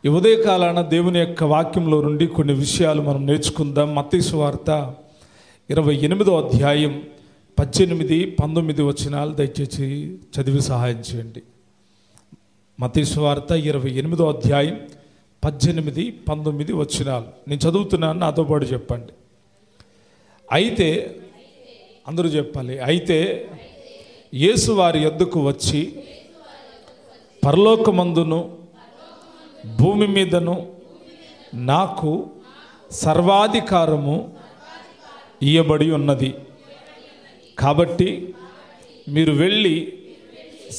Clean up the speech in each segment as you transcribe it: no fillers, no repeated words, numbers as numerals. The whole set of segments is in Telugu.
ఈ ఉదయకాలాన దేవుని యొక్క వాక్యంలో నుండి కొన్ని విషయాలు మనం నేర్చుకుందాం. మత్తయి సువార్త 28వ అధ్యాయం 18, 19 వచనాలు దయచేసి చదివి సహాయం చేయండి. మత్తయి సువార్త 28వ అధ్యాయం 18, 19 వచనాలు నేను చదువుతున్నాను, నాతో పాటు చెప్పండి. అయితే అందరూ చెప్పాలి. అయితే యేసు వారి యొద్దకు వచ్చి పరలోకమందును భూమి మీదను నాకు సర్వాధికారము ఇయ్యబడి ఉన్నది. కాబట్టి మీరు వెళ్ళి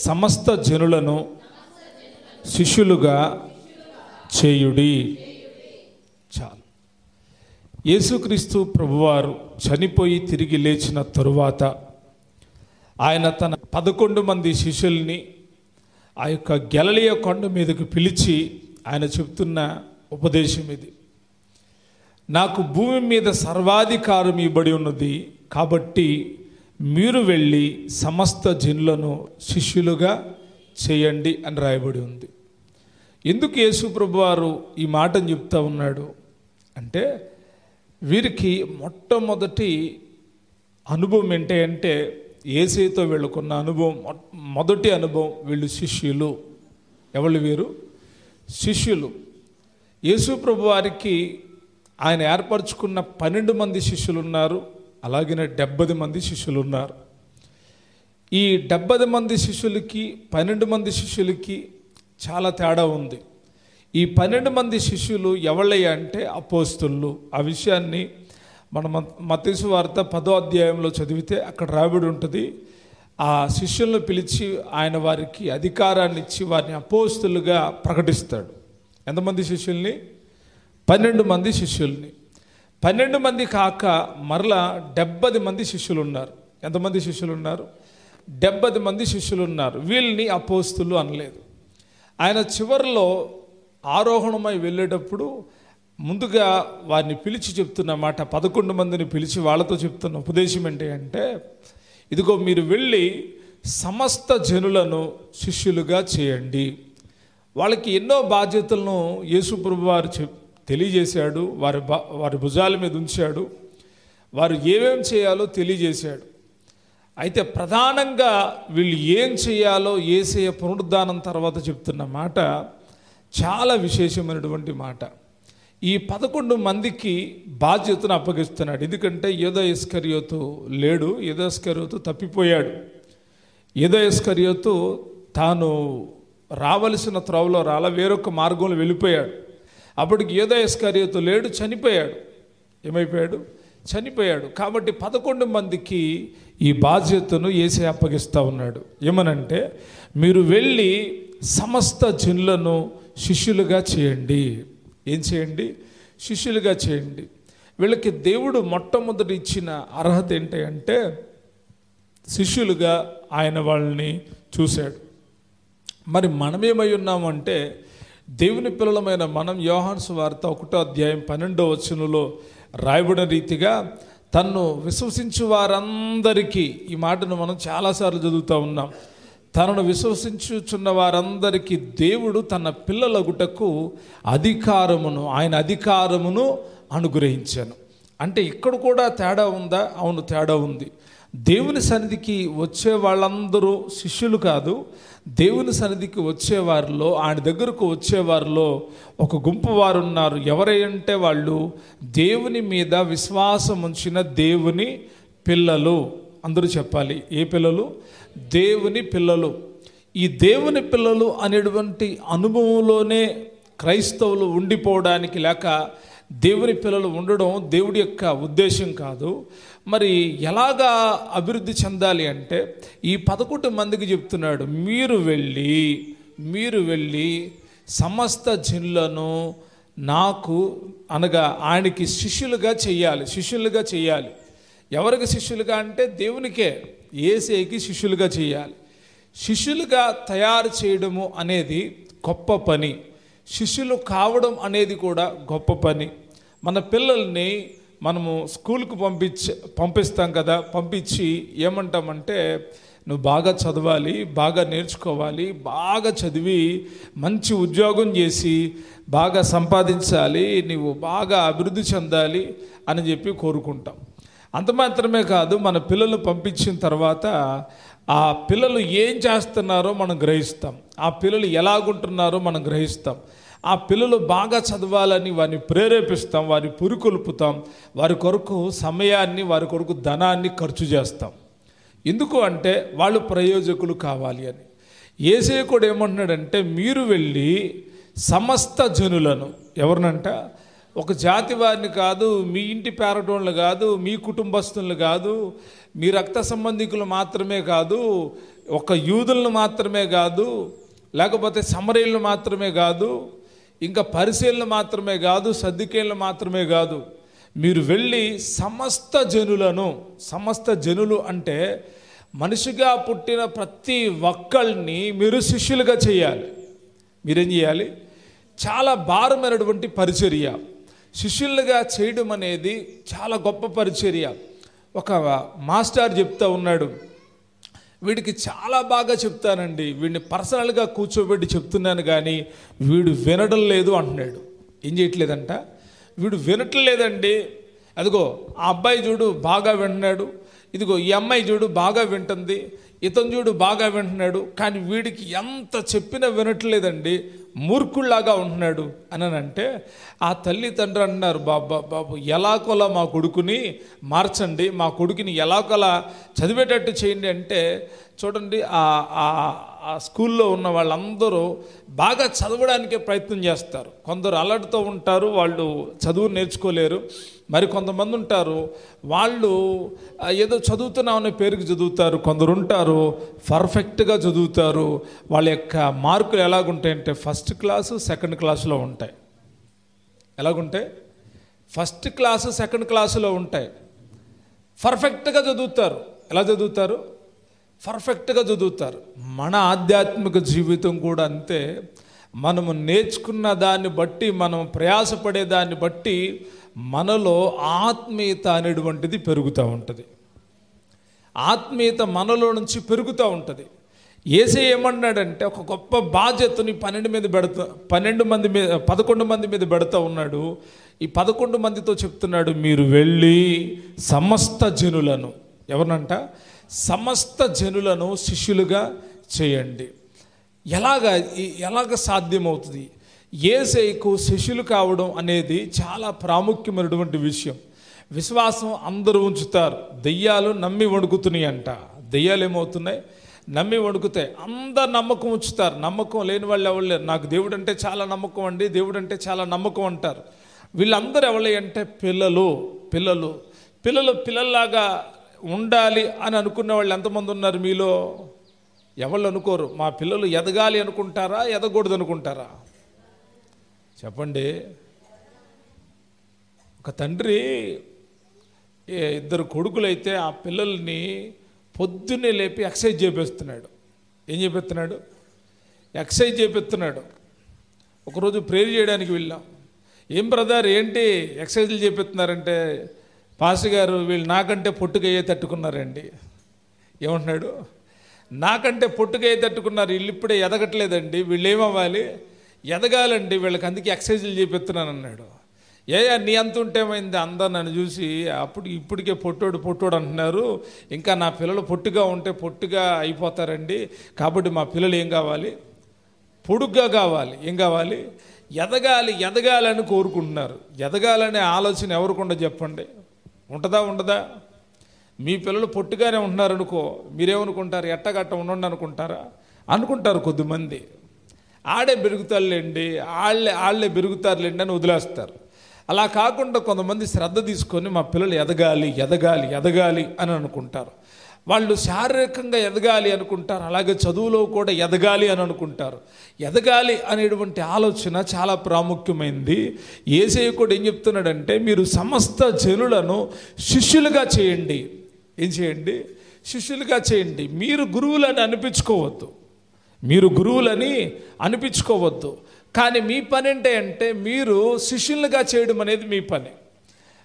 సమస్త జనులను శిష్యులుగా చేయుడి. చాలు. యేసుక్రీస్తు ప్రభువారు చనిపోయి తిరిగి లేచిన తరువాత ఆయన తన 11 మంది శిష్యుల్ని ఆ యొక్క గలిలయ కొండ మీదకు పిలిచి ఆయన చెప్తున్న ఉపదేశం ఇది. నాకు భూమి మీద సర్వాధికారం ఇవ్వబడి ఉన్నది, కాబట్టి మీరు వెళ్ళి సమస్త జనులను శిష్యులుగా చేయండి అని రాయబడి ఉంది. ఎందుకు యేసు ప్రభువారు ఈ మాటను చెప్తా ఉన్నాడు అంటే, వీరికి మొట్టమొదటి అనుభవం ఏంటంటే యేసుతో వీళ్ళకున్న అనుభవం, మొదటి అనుభవం వీళ్ళు శిష్యులు. ఎవరు వీరు? శిష్యులు. యేసు ప్రభువారికి ఆయన ఏర్పరచుకున్న 12 మంది శిష్యులు ఉన్నారు, అలాగే 70 మంది శిష్యులు ఉన్నారు. ఈ 70 మంది శిష్యులకి 12 మంది శిష్యులకి చాలా తేడా ఉంది. ఈ 12 మంది శిష్యులు ఎవళ్ళయ్యా అంటే అపోస్తలులు. ఆ విషయాన్ని మనం మత్తయి సువార్త 10వ అధ్యాయంలో చదివితే అక్కడ రాబడి ఉంటుంది. ఆ శిష్యులను పిలిచి ఆయన వారికి అధికారాన్ని ఇచ్చి వారిని అపోస్తలుగా ప్రకటిస్తాడు. ఎంతమంది శిష్యుల్ని? 12 మంది శిష్యుల్ని. 12 మంది కాక మరలా 70 మంది శిష్యులు ఉన్నారు. ఎంతమంది శిష్యులు ఉన్నారు? 70 మంది శిష్యులు ఉన్నారు. వీళ్ళని అపోస్తలు అనలేదు. ఆయన చివరిలో ఆరోహణమై వెళ్ళేటప్పుడు ముందుగా వారిని పిలిచి చెప్తున్న మాట, 11 మందిని పిలిచి వాళ్ళతో చెప్తున్న ఉపదేశం ఏంటి అంటే, ఇదిగో మీరు వెళ్ళి సమస్త జనులను శిష్యులుగా చేయండి. వాళ్ళకి ఎన్నో బాధ్యతలను యేసు ప్రభువారు తెలియజేశాడు. వారి భుజాల మీద ఉంచాడు. వారు ఏమేం చేయాలో తెలియజేశాడు. అయితే ప్రధానంగా వీళ్ళు ఏం చేయాలో యేసయ్య పునరుద్ధానం తర్వాత చెప్తున్న మాట చాలా విశేషమైనటువంటి మాట. ఈ 11 మందికి బాధ్యతను అప్పగిస్తున్నాడు. ఎందుకంటే యూదా ఇస్కరియోతు లేడు, యూదా ఇస్కరియోతు తప్పిపోయాడు. యూదా ఇస్కరియోతు తాను రావలసిన త్రోవలో వేరొక మార్గంలో వెళ్ళిపోయాడు. అప్పటికి యూదా ఇస్కరియోతు లేడు, చనిపోయాడు. ఏమైపోయాడు? చనిపోయాడు. కాబట్టి 11 మందికి ఈ బాధ్యతను యేసయ్య అప్పగిస్తూ ఉన్నాడు. ఏమనంటే, మీరు వెళ్ళి సమస్త జనులను శిష్యులుగా చేయండి. ఏం చేయండి? శిష్యులుగా చేయండి. వీళ్ళకి దేవుడు మొట్టమొదటి ఇచ్చిన అర్హత ఏంటంటే శిష్యులుగా ఆయన వాళ్ళని చూశాడు. మరి మనమేమై ఉన్నామంటే, దేవుని పిల్లలమైన మనం యోహాను సువార్త 1వ అధ్యాయం 12వ వచనంలో రాయబడిన రీతిగా తన్ను విశ్వసించు వారందరికీ, ఈ మాటను మనం చాలాసార్లు చదువుతూ ఉన్నాం, తనను విశ్వసించుచున్న వారందరికీ దేవుడు తన పిల్లలగుటకు ఆయన అధికారమును అనుగ్రహించాను. అంటే ఇక్కడ కూడా తేడా ఉందా? అవును, తేడా ఉంది. దేవుని సన్నిధికి వచ్చే వాళ్ళందరూ శిష్యులు కాదు. దేవుని సన్నిధికి వచ్చేవారిలో, ఆయన దగ్గరకు వచ్చేవారిలో ఒక గుంపు వారు ఉన్నారు. ఎవరంటే వాళ్ళు దేవుని మీద విశ్వాసం ఉంచిన దేవుని పిల్లలు. అందరూ చెప్పాలి, ఏ పిల్లలు? దేవుని పిల్లలు. ఈ దేవుని పిల్లలు అనేటువంటి అనుభవంలోనే క్రైస్తవులు ఉండిపోవడానికి, లేక దేవుని పిల్లలు ఉండడం దేవుడి యొక్క ఉద్దేశం కాదు. మరి ఎలాగా అభివృద్ధి చెందాలి అంటే, ఈ 11 మందికి చెప్తున్నాడు, మీరు వెళ్ళి సమస్త జనులను నాకు అనగా ఆయనకి శిష్యులుగా చేయాలి. ఎవరికి శిష్యులుగా అంటే దేవునికే, యేసయ్యకి శిష్యులుగా చేయాలి. శిష్యులుగా తయారు చేయడము అనేది గొప్ప పని. శిష్యులు కావడం అనేది కూడా గొప్ప పని. మన పిల్లల్ని మనము స్కూల్కి పంపిస్తాం కదా, పంపించి ఏమంటామంటే నువ్వు బాగా చదవాలి, బాగా నేర్చుకోవాలి, బాగా చదివి మంచి ఉద్యోగం చేసి బాగా సంపాదించాలి, నువ్వు బాగా అభివృద్ధి చెందాలి అని చెప్పి కోరుకుంటాం. అంత మాత్రమే కాదు, మన పిల్లలు పంపించిన తర్వాత ఆ పిల్లలు ఏం చేస్తున్నారో మనం గ్రహిస్తాం, ఆ పిల్లలు ఎలాగుంటున్నారో మనం గ్రహిస్తాం. ఆ పిల్లలు బాగా చదవాలని వారిని ప్రేరేపిస్తాం, వారిని పురికొల్పుతాం, వారి కొరకు సమయాన్ని, వారి కొరకు ధనాన్ని ఖర్చు చేస్తాం. ఎందుకు అంటే వాళ్ళు ప్రయోజకులు కావాలి అని. యేసయ్య కూడా ఏమంటున్నాడంటే, మీరు వెళ్ళి సమస్త జనులను, ఎవరినంట, ఒక జాతి వారిని కాదు, మీ ఇంటి పేరటోళ్ళు కాదు, మీ కుటుంబస్తులను కాదు, మీ రక్త సంబంధికులు మాత్రమే కాదు, ఒక యూదులను మాత్రమే కాదు, లేకపోతే సమరయులను మాత్రమే కాదు, ఇంకా పరిశీలన మాత్రమే కాదు, సద్దుకేళ్ళు మాత్రమే కాదు, మీరు వెళ్ళి సమస్త జనులను, సమస్త జనులు అంటే మనిషిగా పుట్టిన ప్రతి ఒక్కళ్ళని మీరు శిష్యులుగా చేయాలి. మీరేం చేయాలి? చాలా భారమైనటువంటి పరిచర్య. శిష్యులుగా చేయడం అనేది చాలా గొప్ప పరిచర్య. ఒక మాస్టర్ చెప్తా ఉన్నాడు, వీడికి చాలా బాగా చెప్తానండి, వీడిని పర్సనల్గా కూర్చోబెట్టి చెప్తున్నాను కానీ వీడు వినడం లేదు అంటున్నాడు. ఏం చేయట్లేదంట? వీడు వినట్లేదండి. అదిగో ఆ అబ్బాయి చూడు బాగా వింటున్నాడు, ఇదిగో ఈ అమ్మాయి చూడు బాగా వింటుంది, ఇతను చూడు బాగా వింటున్నాడు, కానీ వీడికి ఎంత చెప్పినా వినట్లేదండి, మూర్ఖుల్లాగా ఉంటున్నాడు అని అంటే ఆ తల్లిదండ్రులు అన్నారు, బాబు ఎలాగోలా మా కొడుకుని మార్చండి, మా కొడుకుని ఎలాగోలా చదివేటట్టు చేయండి అంటే చూడండి, ఆ స్కూల్లో ఉన్న వాళ్ళందరూ బాగా చదవడానికే ప్రయత్నం చేస్తారు. కొందరు అలర్ట్తో ఉంటారు, వాళ్ళు చదువు నేర్చుకోలేరు. మరి కొంతమంది ఉంటారు, వాళ్ళు ఏదో చదువుతున్నామనే పేరుకి చదువుతారు. కొందరు ఉంటారు పర్ఫెక్ట్గా చదువుతారు. వాళ్ళ యొక్క మార్కులు ఎలాగుంటాయంటే ఫస్ట్ క్లాసు సెకండ్ క్లాసులో ఉంటాయి. ఎలాగుంటాయి? ఫస్ట్ క్లాసు సెకండ్ క్లాసులో ఉంటాయి. పర్ఫెక్ట్గా చదువుతారు. ఎలా చదువుతారు? పర్ఫెక్ట్గా చదువుతారు. మన ఆధ్యాత్మిక జీవితం కూడా అంతే. మనము నేర్చుకున్న దాన్ని బట్టి, మనం ప్రయాసపడే దాన్ని బట్టి మనలో ఆత్మీయత అనేటువంటిది పెరుగుతూ ఉంటుంది. ఆత్మీయత మనలో నుంచి పెరుగుతూ ఉంటుంది. యేసయ్య ఏమన్నాడంటే, ఒక గొప్ప బాధ్యతని 11 మంది మీద పెడతా ఉన్నాడు. ఈ 11 మందితో చెప్తున్నాడు, మీరు వెళ్ళి సమస్త జనులను, ఎవరినంట? సమస్త జనులను శిష్యులుగా చేయండి. ఎలాగ సాధ్యమవుతుంది? యేసయ్యకు శిష్యులు కావడం అనేది చాలా ప్రాముఖ్యమైనటువంటి విషయం. విశ్వాసం అందరూ ఉంచుతారు, దెయ్యాలు నమ్మి వణుకుతున్నాయి అంట. దెయ్యాలు ఏమవుతున్నాయి? నమ్మి వణుకుతాయి. అందరు నమ్మకం ఉంచుతారు. నమ్మకం లేని వాళ్ళు ఎవరు లేరు. నాకు దేవుడు అంటే చాలా నమ్మకం అండి, దేవుడు అంటే చాలా నమ్మకం అంటారు. వీళ్ళందరూ ఎవరు అంటే పిల్లల్లాగా ఉండాలి అని అనుకునే వాళ్ళు ఎంతమంది ఉన్నారు మీలో? ఎవరు అనుకోరు. మా పిల్లలు ఎదగాలి అనుకుంటారా, ఎదగకూడదు అనుకుంటారా? చెప్పండి. ఒక తండ్రి 2 కొడుకులైతే ఆ పిల్లల్ని పొద్దున్నే లేపి ఎక్సర్సైజ్ చేపిస్తున్నాడు. ఏం చేపిస్తున్నాడు? ఎక్సర్సైజ్ చేపిస్తున్నాడు. ఒకరోజు ప్రేయర్ చేయడానికి వెళ్ళాం. ఏం బ్రదర్ ఏంటి ఎక్సర్సైజ్లు చేపిస్తున్నారంటే, పాస్టర్ గారు వీళ్ళు నాకంటే పొట్టుగా తట్టుకున్నారండి. ఏమంటున్నాడు? నాకంటే పొట్టుగా తట్టుకున్నారు, వీళ్ళు ఇప్పుడే ఎదగట్లేదండి, వీళ్ళు ఏమవ్వాలి? ఎదగాలండి, వీళ్ళకి అందుకే ఎక్సర్సైజ్లు చేపిస్తున్నాను అన్నాడు. నీ అంత ఉంటేమైంది? అందరు నన్ను చూసి ఇప్పటికే పొట్టోడు అంటున్నారు, ఇంకా నా పిల్లలు పొట్టుగా ఉంటే పొట్టుగా అయిపోతారండి, కాబట్టి మా పిల్లలు ఏం కావాలి? పొడుగ్గా కావాలి. ఏం కావాలి? ఎదగాలని కోరుకుంటున్నారు. ఎదగాలనే ఆలోచన ఎవరికుండా చెప్పండి? ఉండదా? మీ పిల్లలు పొట్టుగానే ఉంటున్నారనుకో, మీరేమనుకుంటారు? ఎట్టగట్ట ఉండండి అనుకుంటారా? అనుకుంటారు కొద్దిమంది. ఆడే పెరుగుతారులేండి, వాళ్ళే పెరుగుతారులేండి అని వదిలేస్తారు. అలా కాకుండా కొంతమంది శ్రద్ధ తీసుకొని మా పిల్లలు ఎదగాలి అని అనుకుంటారు. వాళ్ళు శారీరకంగా ఎదగాలి అనుకుంటారు, అలాగే చదువులో కూడా ఎదగాలి అని అనుకుంటారు. ఎదగాలి అనేటువంటి ఆలోచన చాలా ప్రాముఖ్యమైనది. యేసయ్య కూడా ఏం చెప్తున్నాడంటే, మీరు సమస్త జనులను శిష్యులుగా చేయండి. ఏం చేయండి? శిష్యులుగా చేయండి. మీరు గురువులని అనిపించుకోవద్దు. కానీ మీ పని ఏంటంటే మీరు శిష్యులుగా చేయడం అనేది మీ పని.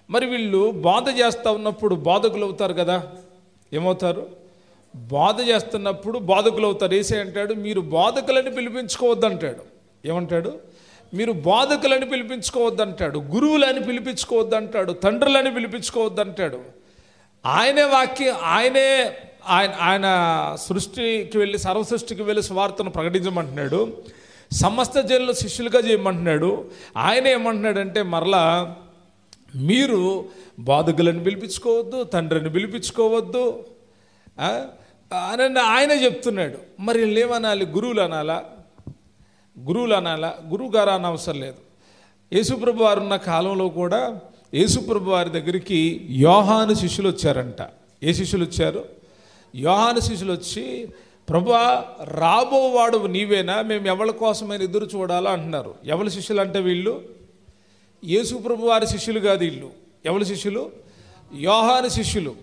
మరి వీళ్ళు బోధ చేస్తూ ఉన్నప్పుడు బోధకులు అవుతారు కదా. ఏమవుతారు? బోధ చేస్తున్నప్పుడు బోధకులు అవుతారు. యేసయ్య అంటాడు, మీరు బోధకులని పిలిపించుకోవద్దు అంటాడు. ఏమంటాడు? మీరు బోధకులని పిలిపించుకోవద్దు అంటాడు, గురువులని పిలిపించుకోవద్దు అంటాడు, తండ్రులని పిలిపించుకోవద్దు అంటాడు. ఆయనే వాక్యం, ఆయన సృష్టికి వెళ్ళి, సర్వసృష్టికి వెళ్ళి సువార్తను ప్రకటించమంటున్నాడు. సమస్త జనులు శిష్యులుగా చేయమంటున్నాడు. ఆయన ఏమంటున్నాడంటే, మరలా మీరు బోధకులను పిలిపించుకోవద్దు, తండ్రిని పిలిపించుకోవద్దు అని ఆయనే చెప్తున్నాడు. మరి ఏమనాలి? గురువులు అనాలా? గురువు గారు అన్న అవసరం లేదు. యేసుప్రభు వారు ఉన్న కాలంలో కూడా యేసుప్రభు వారి దగ్గరికి యోహాను శిష్యులు వచ్చారంట. ఏ శిష్యులు వచ్చారు? యోహాను శిష్యులు వచ్చి, ప్రభువా రాబోవాడు నీవేనా? మేము ఎవరి కోసమైనా ఎదురు చూడాలా అంటున్నారు. ఎవరి శిష్యులు అంటే వీళ్ళు యేసుప్రభు వారి శిష్యులు కాదు. వీళ్ళు ఎవరి శిష్యులు? యోహాను శిష్యులు.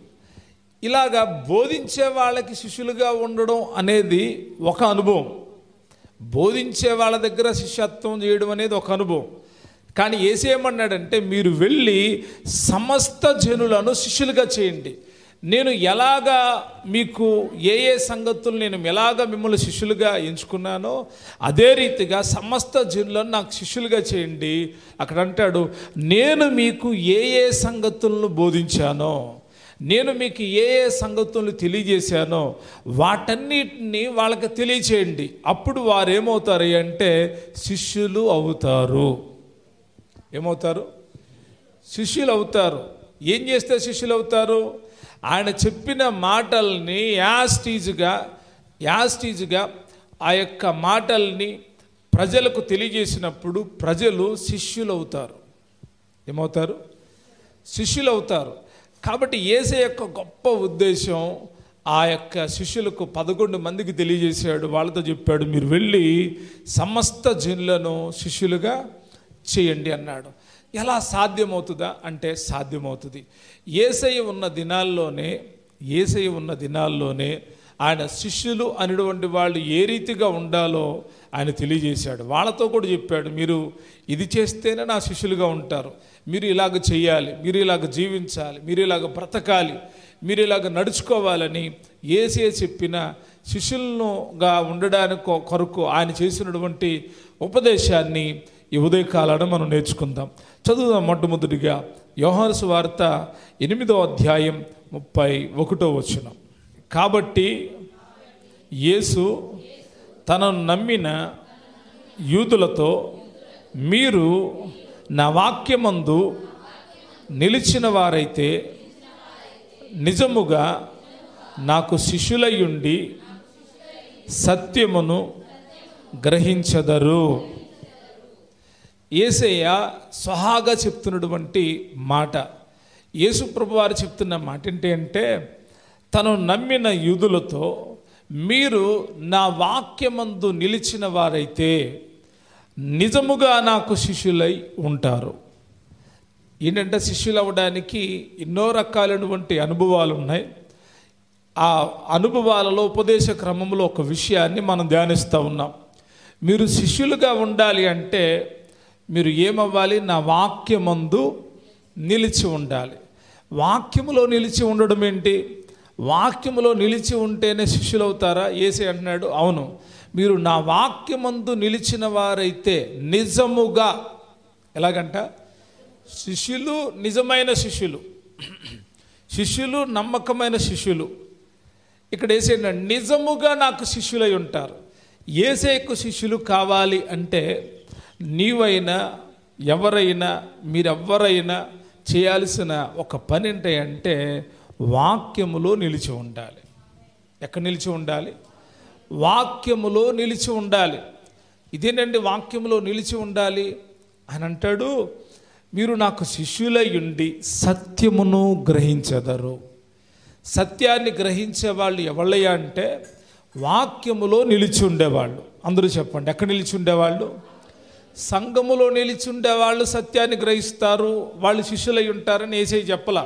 ఇలాగా బోధించే వాళ్ళకి శిష్యులుగా ఉండడం అనేది ఒక అనుభవం. బోధించే వాళ్ళ దగ్గర శిష్యత్వం చేయడం అనేది ఒక అనుభవం. కానీ యేసయ్య ఏమన్నాడంటే, మీరు వెళ్ళి సమస్త జనులను శిష్యులుగా చేయండి. నేను ఎలాగా మీకు ఏ సంగతులు నేను ఎలాగా మిమ్మల్ని శిష్యులుగా ఎంచుకున్నానో అదే రీతిగా సమస్త జనులను నాకు శిష్యులుగా చేయండి. అక్కడ అంటాడు, నేను మీకు ఏ సంగతులను బోధించానో, నేను మీకు ఏ సంగతులను తెలియజేశానో వాటన్నిటిని వాళ్ళకి తెలియచేయండి. అప్పుడు వారు ఏమవుతారు అంటే శిష్యులు అవుతారు. ఏమవుతారు? శిష్యులు అవుతారు. ఏం చేస్తే శిష్యులు అవుతారు? ఆయన చెప్పిన మాటల్ని యాస్టీజ్గా ఆ యొక్క మాటల్ని ప్రజలకు తెలియజేసినప్పుడు ప్రజలు శిష్యులు అవుతారు. ఏమవుతారు? శిష్యులు అవుతారు. కాబట్టి యేసయ్య యొక్క గొప్ప ఉద్దేశం ఆ యొక్క శిష్యులకు 11 మందికి తెలియజేశాడు. వాళ్ళతో చెప్పాడు, మీరు వెళ్ళి సమస్త జనులను శిష్యులుగా చేయండి అన్నాడు. ఎలా సాధ్యమవుతుందా అంటే సాధ్యమవుతుంది. యేసయ్య ఉన్న దినాల్లోనే ఆయన శిష్యులు అనేటువంటి వాళ్ళు ఏ రీతిగా ఉండాలో ఆయన తెలియజేశాడు. వాళ్ళతో కూడా చెప్పాడు, మీరు ఇది చేస్తేనే నా శిష్యులుగా ఉంటారు, మీరు ఇలాగ చేయాలి, మీరు ఇలాగ జీవించాలి, మీరు ఇలాగ బ్రతకాలి, మీరు ఇలాగ నడుచుకోవాలని యేసయ్య చెప్పిన శిష్యులుగా ఉండడానికి కొరకు ఆయన చేసినటువంటి ఉపదేశాన్ని ఈ ఉదయకాలాన మనం నేర్చుకుందాం. చదువుదాం. మొట్టమొదటిగా యోహాను సువార్త 8వ అధ్యాయం 31వ వచనం. కాబట్టి యేసు తనను నమ్మిన యూదులతో, మీరు నా వాక్యమందు నిలిచిన వారైతే నిజముగా నాకు శిష్యులయ్యుండి సత్యమును గ్రహించెదరు. యేసయ్య స్వహాగా చెప్తున్నటువంటి మాట, యేసు ప్రభు వారు చెప్తున్న మాట ఏంటి అంటే, తను నమ్మిన యూదులతో మీరు నా వాక్యమందు నిలిచిన వారైతే నిజముగా నాకు శిష్యులై ఉంటారు. ఏంటంటే శిష్యులు అవ్వడానికి ఎన్నో రకాలైనటువంటి అనుభవాలు ఉన్నాయి. ఆ అనుభవాలలో ఉపదేశ క్రమంలో ఒక విషయాన్ని మనం ధ్యానిస్తూ ఉన్నాం. మీరు శిష్యులుగా ఉండాలి అంటే మీరు ఏమవ్వాలి? నా వాక్యమందు నిలిచి ఉండాలి. వాక్యములో నిలిచి ఉండడం ఏంటి? వాక్యములో నిలిచి ఉంటేనే శిష్యులు అవుతారా? యేసయ్య అంటున్నాడు, అవును, మీరు నా వాక్యమందు నిలిచిన వారైతే నిజముగా. ఎలాగంట? శిష్యులు నిజమైన శిష్యులు నమ్మకమైన శిష్యులు. ఇక్కడ యేసయ్య నిజముగా నాకు శిష్యులై ఉంటారు. యేసయ్యకు శిష్యులు కావాలి అంటే నీవైనా ఎవరైనా మీరెవ్వరైనా చేయాల్సిన ఒక పని ఏంటంటే వాక్యములో నిలిచి ఉండాలి. ఎక్కడ నిలిచి ఉండాలి? వాక్యములో నిలిచి ఉండాలి. ఇదేనండి వాక్యములో నిలిచి ఉండాలి అని అంటాడు. మీరు నాకు శిష్యులై ఉండి సత్యమును గ్రహించెదరు. సత్యాన్ని గ్రహించే వాళ్ళు ఎవళ్ళయ్యా అంటే వాక్యములో నిలిచి ఉండేవాళ్ళు. అందరూ చెప్పండి, ఎక్కడ నిలిచి ఉండేవాళ్ళు? సంఘములో నిలిచి ఉండేవాళ్ళు సత్యాన్ని గ్రహిస్తారు, వాళ్ళు శిష్యులై ఉంటారని యేసయ్య చెప్పలా.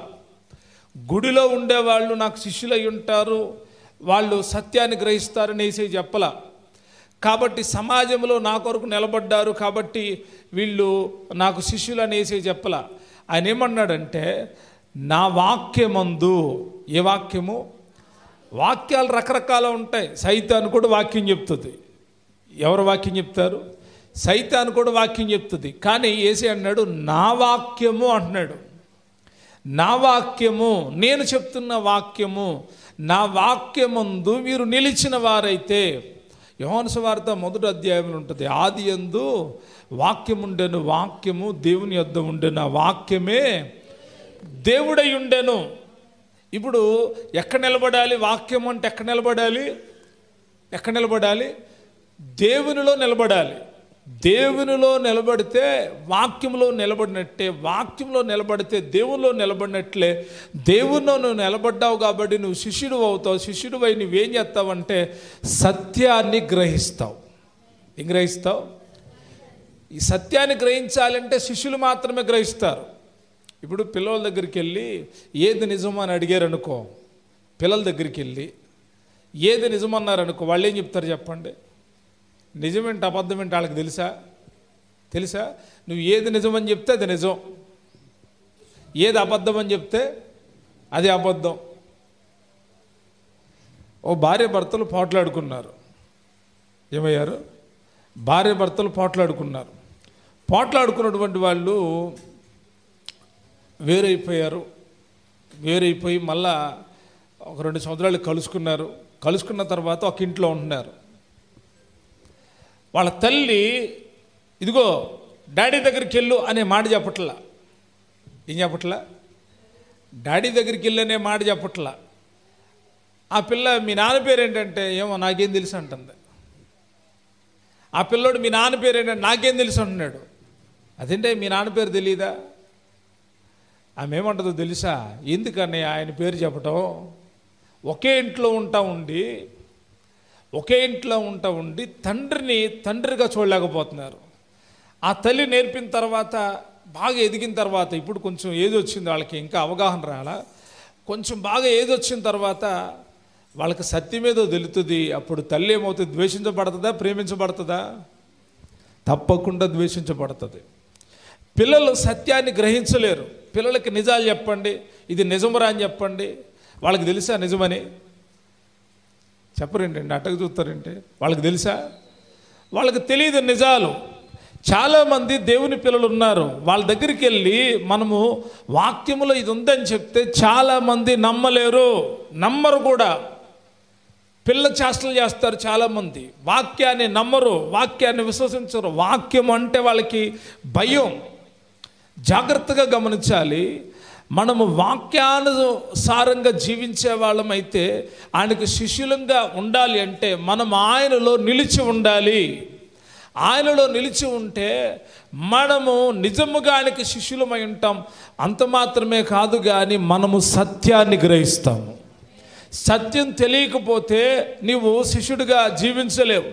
గుడిలో ఉండేవాళ్ళు నాకు శిష్యులై ఉంటారు, వాళ్ళు సత్యాన్ని గ్రహిస్తారని యేసయ్య చెప్పలా. కాబట్టి సమాజంలో నా కొరకు నిలబడ్డారు కాబట్టి వీళ్ళు నాకు శిష్యులు అని యేసయ్య చెప్పలా. ఆయన ఏమన్నాడంటే నా వాక్యమందు, ఏ వాక్యము? వాక్యాలు రకరకాలు ఉంటాయి. సైతాను కూడా వాక్యం చెప్తుంది. ఎవరు వాక్యం చెప్తారు? సైతాను కూడా వాక్యం చెప్తుంది. కానీ యేసే అన్నాడు, నా వాక్యము అంటున్నాడు. నా వాక్యము, నేను చెప్తున్న వాక్యము, నా వాక్యమందు మీరు నిలిచిన వారైతే, యోహాను సువార్త 1వ అధ్యాయంలో ఉంటుంది, ఆది యందు వాక్యం ఉండెను, వాక్యము దేవుని యొద్ద ఉండెను, ఆ వాక్యమే దేవుడై ఉండెను. ఇప్పుడు ఎక్కడ నిలబడాలి? వాక్యం అంటే ఎక్కడ నిలబడాలి? ఎక్కడ నిలబడాలి? దేవునిలో నిలబడాలి. దేవునిలో నిలబడితే వాక్యంలో నిలబడినట్టే, వాక్యంలో నిలబడితే దేవునిలో నిలబడినట్లే. దేవునిలో నువ్వు నిలబడ్డావు కాబట్టి నువ్వు శిష్యుడు అవుతావు. శిష్యుడు అయి నువ్వేం చేస్తావంటే సత్యాన్ని గ్రహిస్తావు. ఏం గ్రహిస్తావు? ఈ సత్యాన్ని గ్రహించాలంటే శిష్యులు మాత్రమే గ్రహిస్తారు. ఇప్పుడు పిల్లల దగ్గరికి వెళ్ళి ఏది నిజమో అని అడిగారు అనుకో, పిల్లల దగ్గరికి వెళ్ళి ఏది నిజమన్నారనుకో, వాళ్ళు ఏం చెప్తారు చెప్పండి? నిజమేంటి అబద్ధం ఏంటి వాళ్ళకి తెలుసా? నువ్వు ఏది నిజమని చెప్తే అది నిజం, ఏది అబద్ధం అని చెప్తే అది అబద్ధం. ఓ భార్య భర్తలు పోట్లాడుకున్నారు. ఏమయ్యారు? భార్య భర్తలు పోట్లాడుకున్నారు. పోట్లాడుకున్నటువంటి వాళ్ళు వేరైపోయి మళ్ళా ఒక 2 సంవత్సరాలు కలుసుకున్నారు. కలుసుకున్న తర్వాత ఒక ఇంట్లో ఉంటున్నారు. వాళ్ళ తల్లి ఇదిగో డాడీ దగ్గరికి వెళ్ళు అనే మాట చెప్పట్లా. ఏం చెప్పట్లా? డాడీ దగ్గరికి వెళ్ళు అనే మాట చెప్పట్లా. ఆ పిల్ల మీ నాన్న పేరు ఏంటంటే ఏమో నాకేం తెలుసు అంటుంది. ఆ పిల్లోడు మీ నాన్న పేరు ఏంటంటే నాకేం తెలుసు అంటున్నాడు. అదేంటే మీ నాన్న పేరు తెలియదా? ఆమె ఏమంటుందో తెలుసా? ఎందుకని ఆయన పేరు చెప్పటం? ఒకే ఇంట్లో ఉంటా ఉండి తండ్రిని తండ్రిగా చూడలేకపోతున్నారు. ఆ తల్లి నేర్పిన తర్వాత, బాగా ఎదిగిన తర్వాత, ఇప్పుడు కొంచెం ఏది వచ్చింది వాళ్ళకి, ఇంకా అవగాహన రాలా, కొంచెం బాగా ఏది వచ్చిన తర్వాత వాళ్ళకి సత్యమేదో తెలుస్తుంది. అప్పుడు తల్లి ఏమవుతుంది? ద్వేషించబడుతుందా? ప్రేమించబడుతుందా? తప్పకుండా ద్వేషించబడుతుంది. పిల్లలు సత్యాన్ని గ్రహించలేరు. పిల్లలకి నిజాలు చెప్పండి, ఇది నిజమురా అని చెప్పండి, వాళ్ళకి తెలుసా నిజమని? చెప్పరేంటండి, అట్టకు చూస్తారంటే? వాళ్ళకి తెలుసా? వాళ్ళకి తెలియదు నిజాలు. చాలామంది దేవుని పిల్లలు ఉన్నారు. వాళ్ళ దగ్గరికి వెళ్ళి మనము వాక్యములో ఇది ఉందని చెప్తే చాలామంది నమ్మరు కూడా. పిల్ల చేష్టలు చేస్తారు చాలామంది. వాక్యాన్ని నమ్మరు, వాక్యాన్ని విశ్వసించరు. వాక్యం అంటే వాళ్ళకి భయం. జాగ్రత్తగా గమనించాలి. మనము వాక్యానుసారంగా జీవించే వాళ్ళమైతే, ఆయనకు శిష్యులంగా ఉండాలి అంటే మనం ఆయనలో నిలిచి ఉండాలి. ఆయనలో నిలిచి ఉంటే మనము నిజముగా ఆయనకి శిష్యులమై ఉంటాం. అంత మాత్రమే కాదు కానీ మనము సత్యాన్ని గ్రహిస్తాము. సత్యం తెలియకపోతే నీవు శిష్యుడిగా జీవించలేవు.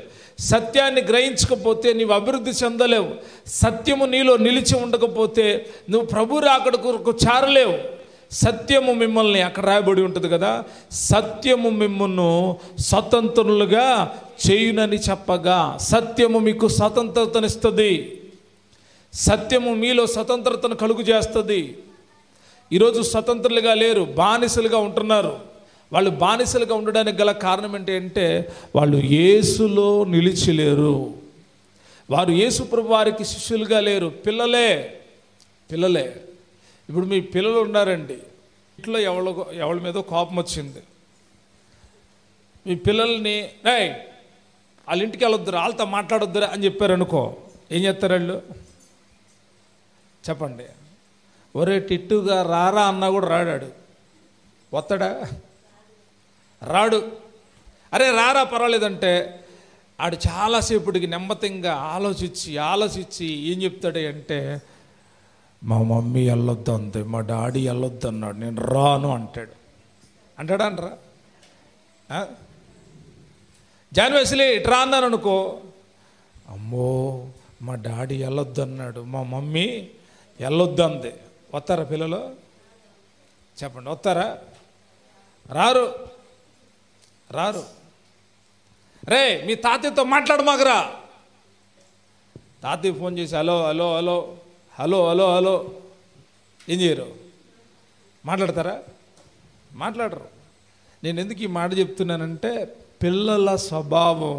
సత్యాన్ని గ్రహించకపోతే నీవు అభివృద్ధి చెందలేవు. సత్యము నీలో నిలిచి ఉండకపోతే నువ్వు ప్రభు రాకడ కొరకు చేరలేవు. సత్యము మిమ్మల్ని, అక్కడ రాయబడి ఉంటుంది కదా, సత్యము మిమ్మల్ని స్వతంత్రులుగా చేయునని చెప్పగా, సత్యము మీకు స్వతంత్రతనిస్తుంది. సత్యము మీలో స్వతంత్రతను కలుగు చేస్తుంది. ఈరోజు స్వతంత్రులుగా లేరు, బానిసలుగా ఉంటున్నారు. వాళ్ళు బానిసలుగా ఉండడానికి గల కారణం ఏంటంటే వాళ్ళు యేసులో నిలిచిలేరు. వారు యేసు ప్రభు వారికి శిష్యులుగా లేరు. పిల్లలే. ఇప్పుడు మీ పిల్లలు ఉన్నారండి, ఇంట్లో ఎవరి మీదో కోపం వచ్చింది. మీ పిల్లల్ని వాళ్ళ ఇంటికి వెళ్ళొద్దురా, వాళ్ళతో మాట్లాడొద్దురా అని చెప్పారనుకో, ఏం చేస్తారు వాళ్ళు? చెప్పండి. ఒరే టిట్టుగా రారా అన్నా కూడా రాడాడు. వస్తాడా? రాడు. అరే రారా పర్వాలేదంటే ఆడు చాలాసేపటికి నెమ్మదిగా ఆలోచించి ఏం చెప్తాడు అంటే, మా మమ్మీ వెళ్ళొద్దు అంతే, మా డాడీ వెళ్ళొద్దు అన్నాడు, నేను రాను అంటాడా అనరా? జాన్వేస్లీ ఇట్రా అన్నాను అనుకో, అమ్మో మా డాడీ వెళ్ళొద్దు అన్నాడు, మా మమ్మీ వెళ్ళొద్దు అంది. వస్తారా పిల్లలు? చెప్పండి, వస్తారా? రారు. రే మీ తాతయ్యతో మాట్లాడమాకరా. తాతయ్య ఫోన్ చేసి hello hello hello hello hello hello ఏం చేయరు? మాట్లాడతారా? మాట్లాడరు. నేను ఎందుకు ఈ మాట చెప్తున్నానంటే, పిల్లల స్వభావం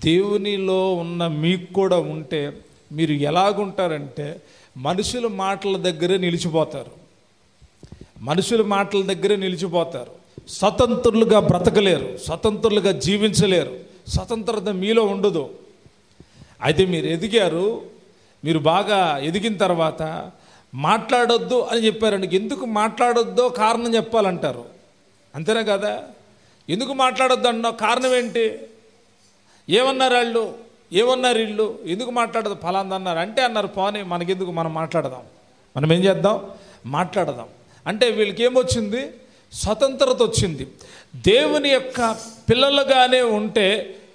దేవునిలో ఉన్న మీకు కూడా ఉంటే మీరు ఎలాగుంటారంటే మనుషుల మాటల దగ్గరే నిలిచిపోతారు. మనుషుల మాటల దగ్గరే నిలిచిపోతారు. స్వతంత్రులుగా బ్రతకలేరు, స్వతంత్రులుగా జీవించలేరు, స్వతంత్రత మీలో ఉండదు. అయితే మీరు ఎదిగారు, మీరు బాగా ఎదిగిన తర్వాత మాట్లాడొద్దు అని చెప్పారండి. ఎందుకు మాట్లాడొద్దో కారణం చెప్పాలంటారు, అంతేనా కదా? ఎందుకు మాట్లాడొద్దు అన్నా కారణం ఏంటి? ఏమన్నారు వాళ్ళు, ఏమన్నారు వీళ్ళు, ఎందుకు మాట్లాడదు ఫలాంది అన్నారు అంటే అన్నారు, పోనీ మనకెందుకు, మనం మాట్లాడదాం, మనం ఏం చేద్దాం, మాట్లాడదాం అంటే వీళ్ళకి ఏమొచ్చింది? స్వతంత్రత వచ్చింది. దేవుని యొక్క పిల్లలుగానే ఉంటే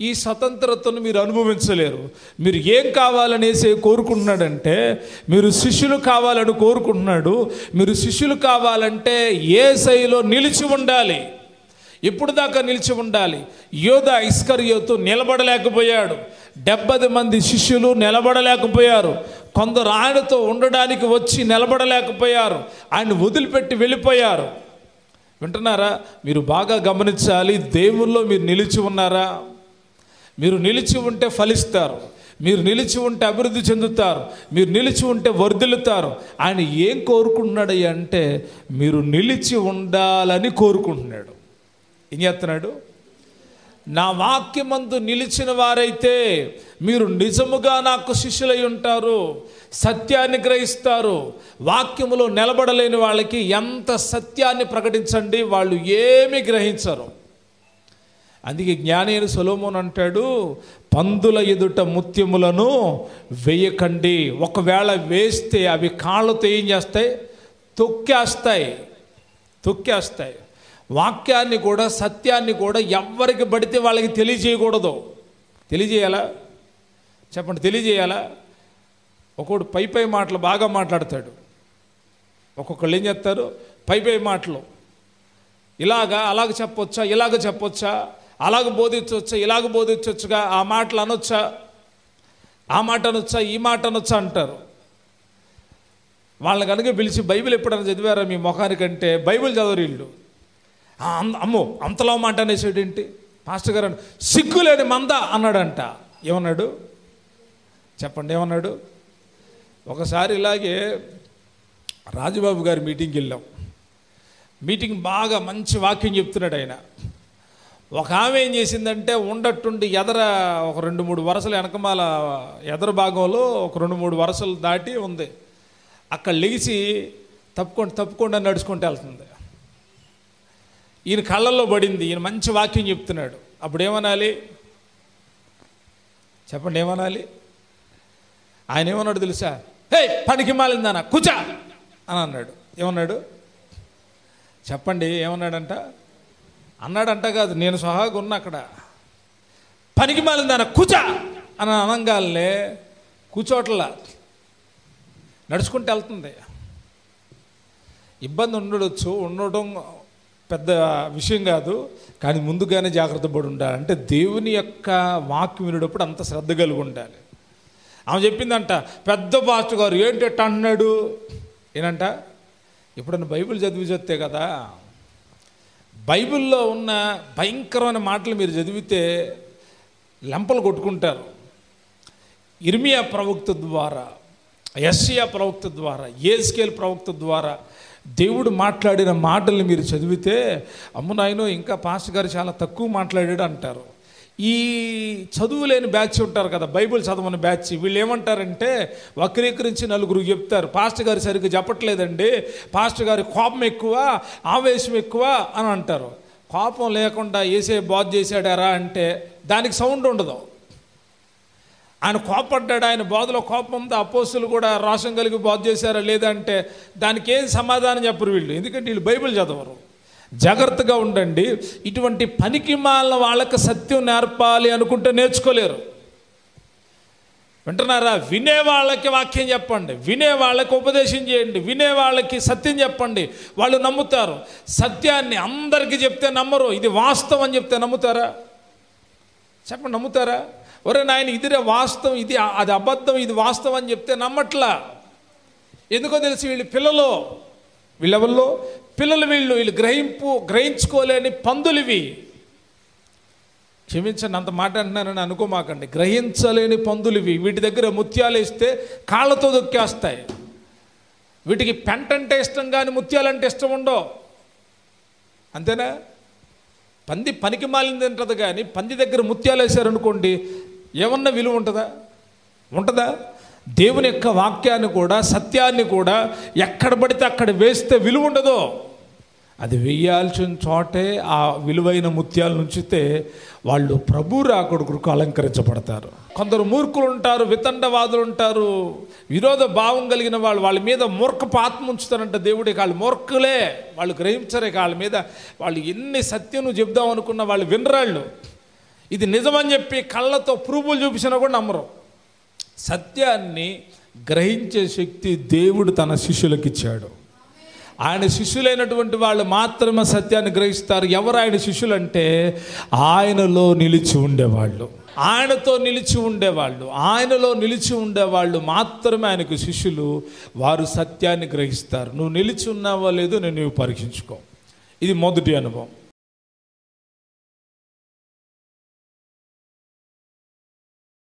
ఈ స్వతంత్రతను మీరు అనుభవించలేరు. మీరు ఏం కావాలనేసి కోరుకుంటున్నాడంటే, మీరు శిష్యులు కావాలని కోరుకుంటున్నాడు. మీరు శిష్యులు కావాలంటే యేసయ్యలో నిలిచి ఉండాలి. ఇప్పుడు దాకా నిలిచి ఉండాలి. యోధా ఇస్కరియోతు నిలబడలేకపోయాడు. 70 మంది శిష్యులు నిలబడలేకపోయారు. కొందరు ఆయనతో ఉండడానికి వచ్చి నిలబడలేకపోయారు. ఆయన వదిలిపెట్టి వెళ్ళిపోయారు. వింటున్నారా? మీరు బాగా గమనించాలి. దేవుల్లో మీరు నిలిచి ఉన్నారా? మీరు నిలిచి ఉంటే ఫలిస్తారు. మీరు నిలిచి ఉంటే అభివృద్ధి చెందుతారు. మీరు నిలిచి ఉంటే వర్ధిల్లుతారు. ఆయన ఏం కోరుకుంటున్నాడు అంటే మీరు నిలిచి ఉండాలని కోరుకుంటున్నాడు. ఏం చేస్తున్నాడు? నా వాక్యమందు నిలిచిన వారైతే మీరు నిజముగా నాకు శిష్యులై ఉంటారు, సత్యాన్ని గ్రహిస్తారు. వాక్యములో నిలబడలేని వాళ్ళకి ఎంత సత్యాన్ని ప్రకటించండి, వాళ్ళు ఏమీ గ్రహించరు. అందుకే జ్ఞాని అయిన సొలొమోను అంటాడు, పందుల ఎదుట ముత్యములను వేయకండి. ఒకవేళ వేస్తే అవి కాళ్ళతో ఏం చేస్తాయి? తొక్కేస్తాయి. వాక్యాన్ని కూడా, సత్యాన్ని కూడా ఎవరికి పడితే వాళ్ళకి తెలియజేయకూడదు. తెలియజేయాలా? చెప్పండి, తెలియజేయాలా? ఒక్కొక్కడు పై మాటలు బాగా మాట్లాడతాడు. ఒక్కొక్కళ్ళు ఏం చేస్తారు? పై మాటలు, అలాగ చెప్పొచ్చా, ఇలాగ చెప్పొచ్చా, అలాగ బోధించవచ్చా, ఇలాగ బోధించవచ్చుగా, ఆ మాటలు అనొచ్చా, ఆ మాట అనొచ్చా, ఈ మాట అనొచ్చా అంటారు. వాళ్ళని కనుక పిలిచి బైబిల్ ఎప్పుడైనా చదివారా మీ ముఖానికంటే? బైబిల్ చదవరు వీళ్ళు. అమ్మో అంతలో మాట అనేసాడేంటి పాస్టర్ గారు, సిగ్గులేని మంద అన్నాడంట. ఏమన్నాడు చెప్పండి, ఏమన్నాడు? ఒకసారి ఇలాగే రాజుబాబు గారి మీటింగ్కి వెళ్ళాం. మీటింగ్ బాగా మంచి వాక్యం చెప్తున్నాడు ఆయన. ఒక ఆమె ఏం చేసిందంటే ఉండట్టుండి ఒక 2-3 వరుసలు వెనకమాల ఎదర భాగంలో ఒక 2-3 వరుసలు దాటి ఉంది. అక్కడ లెగిసి తప్పుకుండా నడుచుకుంటూ వెళ్తుంది. ఈయన కళ్ళల్లో పడింది. ఈయన మంచి వాక్యం చెప్తున్నాడు. అప్పుడు ఏమనాలి చెప్పండి, ఏమనాలి? ఆయన ఏమన్నాడు తెలుసా? హే పనికి మాలిందానా కూచా అని అన్నాడు. ఏమన్నాడు చెప్పండి? ఏమన్నాడంట? అన్నాడంట కాదు, నేను సహాగా ఉన్నా అక్కడ. పనికి మాలిందానా కూచా అని అనంగాలనే కూచోట్లా నడుచుకుంటూ వెళ్తుంది. ఇబ్బంది ఉండడం పెద్ద విషయం కాదు, కానీ ముందుగానే జాగ్రత్త పడి ఉండాలి. అంటే దేవుని యొక్క వాక్యం వినేటప్పుడు అంత శ్రద్ధ కలిగి ఉండాలి. ఆమె చెప్పిందంట, పెద్ద పాస్టర్ గారు ఏంటంట అంటున్నాడు. ఏనంట? ఎప్పుడన్నా బైబిల్ చదివితే కదా, బైబిల్లో ఉన్న భయంకరమైన మాటలు మీరు చదివితే లెంపలు కొట్టుకుంటారు. ఇర్మియా ప్రవక్త ద్వారా, యెషయా ప్రవక్త ద్వారా, యెహెజ్కేలు ప్రవక్త ద్వారా దేవుడు మాట్లాడిన మాటల్ని మీరు చదివితే, అమ్మ నాయనో ఇంకా పాస్టర్ గారు చాలా తక్కువ మాట్లాడాడు అంటారు. ఈ చదువు లేని బ్యాచ్ ఉంటారు కదా, బైబిల్ చదవని బ్యాచ్, వీళ్ళు ఏమంటారంటే వక్రీకరించి నలుగురు చెప్తారు, పాస్టర్ గారు సరిగ్గా చెప్పట్లేదండి, పాస్టర్ గారి కోపం ఎక్కువ, ఆవేశం ఎక్కువ అని అంటారు. కోపం లేకుండా యేసయ్య బోధ చేశాడారా అంటే దానికి సౌండ్ ఉండదు. ఆయన కోపడ్డాడు, ఆయన బోధలో కోపం ఉంది, అపోస్తులు కూడా రోషం కలిగి బోధ చేశారా లేదంటే దానికి ఏం సమాధానం చెప్పరు వీళ్ళు. ఎందుకంటే వీళ్ళు బైబిల్ చదవరు. జాగ్రత్తగా ఉండండి. ఇటువంటి పనికి మాలిన వాళ్ళకి సత్యం నేర్పాలి అనుకుంటే నేర్చుకోలేరు. వింటున్నారా? వినే వాళ్ళకి వాక్యం చెప్పండి, వినే వాళ్ళకి ఉపదేశం చేయండి, వినే వాళ్ళకి సత్యం చెప్పండి, వాళ్ళు నమ్ముతారు. సత్యాన్ని అందరికీ చెప్తే నమ్మరు. ఇది వాస్తవం అని చెప్తే నమ్ముతారా? చెప్పండి, నమ్ముతారా? ఒరే నాయన ఇదిరే వాస్తవం, ఇది అది అబద్ధం, ఇది వాస్తవం అని చెప్తే నమ్మట్లా. ఎందుకో తెలిసి వీళ్ళెవరిలో పిల్లలు వీళ్ళు గ్రహించుకోలేని పందులు ఇవి. క్షమించండి, అంత మాట అంటున్నానని అనుకోమాకండి. గ్రహించలేని పందులు ఇవి. వీటి దగ్గర ముత్యాలు వేస్తే కాళ్ళతో దొక్కేస్తాయి. వీటికి పెంట అంటే ఇష్టం కానీ ముత్యాలంటే ఇష్టం ఉండవు. అంతేనా? పంది పనికి మాలింది ఉంటుంది కానీ పంది దగ్గర ముత్యాలు వేశారనుకోండి, ఏమన్నా విలువ ఉంటుందా? దేవుని యొక్క వాక్యాన్ని కూడా, సత్యాన్ని కూడా ఎక్కడ పడితే అక్కడ వేస్తే విలువ ఉండదు. అది వేయాల్సిన చోటే ఆ విలువైన ముత్యాలు ఉంచితే వాళ్ళు ప్రభు రాకొడుకు అలంకరించబడతారు. కొందరు మూర్ఖులు ఉంటారు, వితండవాదులు ఉంటారు, విరోధ భావం కలిగిన వాళ్ళు. వాళ్ళ మీద మూర్ఖపు ఆత్మ ఉంచుతారంట దేవుడికి. వాళ్ళు మూర్ఖులే, వాళ్ళు గ్రహించరే. వాళ్ళ మీద వాళ్ళు ఎన్ని సత్యం నువ్వు చెప్దాం అనుకున్న వాళ్ళు వినరాళ్ళు. ఇది నిజమని చెప్పి కళ్ళతో ప్రూఫ్లు చూపించినా కూడా నమ్మరు. సత్యాన్ని గ్రహించే శక్తి దేవుడు తన శిష్యులకు ఇచ్చాడు. ఆయన శిష్యులైనటువంటి వాళ్ళు మాత్రమే సత్యాన్ని గ్రహిస్తారు. ఎవరు ఆయన శిష్యులు అంటే ఆయనలో నిలిచి ఉండేవాళ్ళు, ఆయనతో నిలిచి ఉండేవాళ్ళు, ఆయనలో నిలిచి ఉండేవాళ్ళు మాత్రమే ఆయనకు శిష్యులు. వారు సత్యాన్ని గ్రహిస్తారు. నువ్వు నిలిచి ఉన్నావో లేదో నేను పరీక్షించుకో. ఇది మొదటి అనుభవం.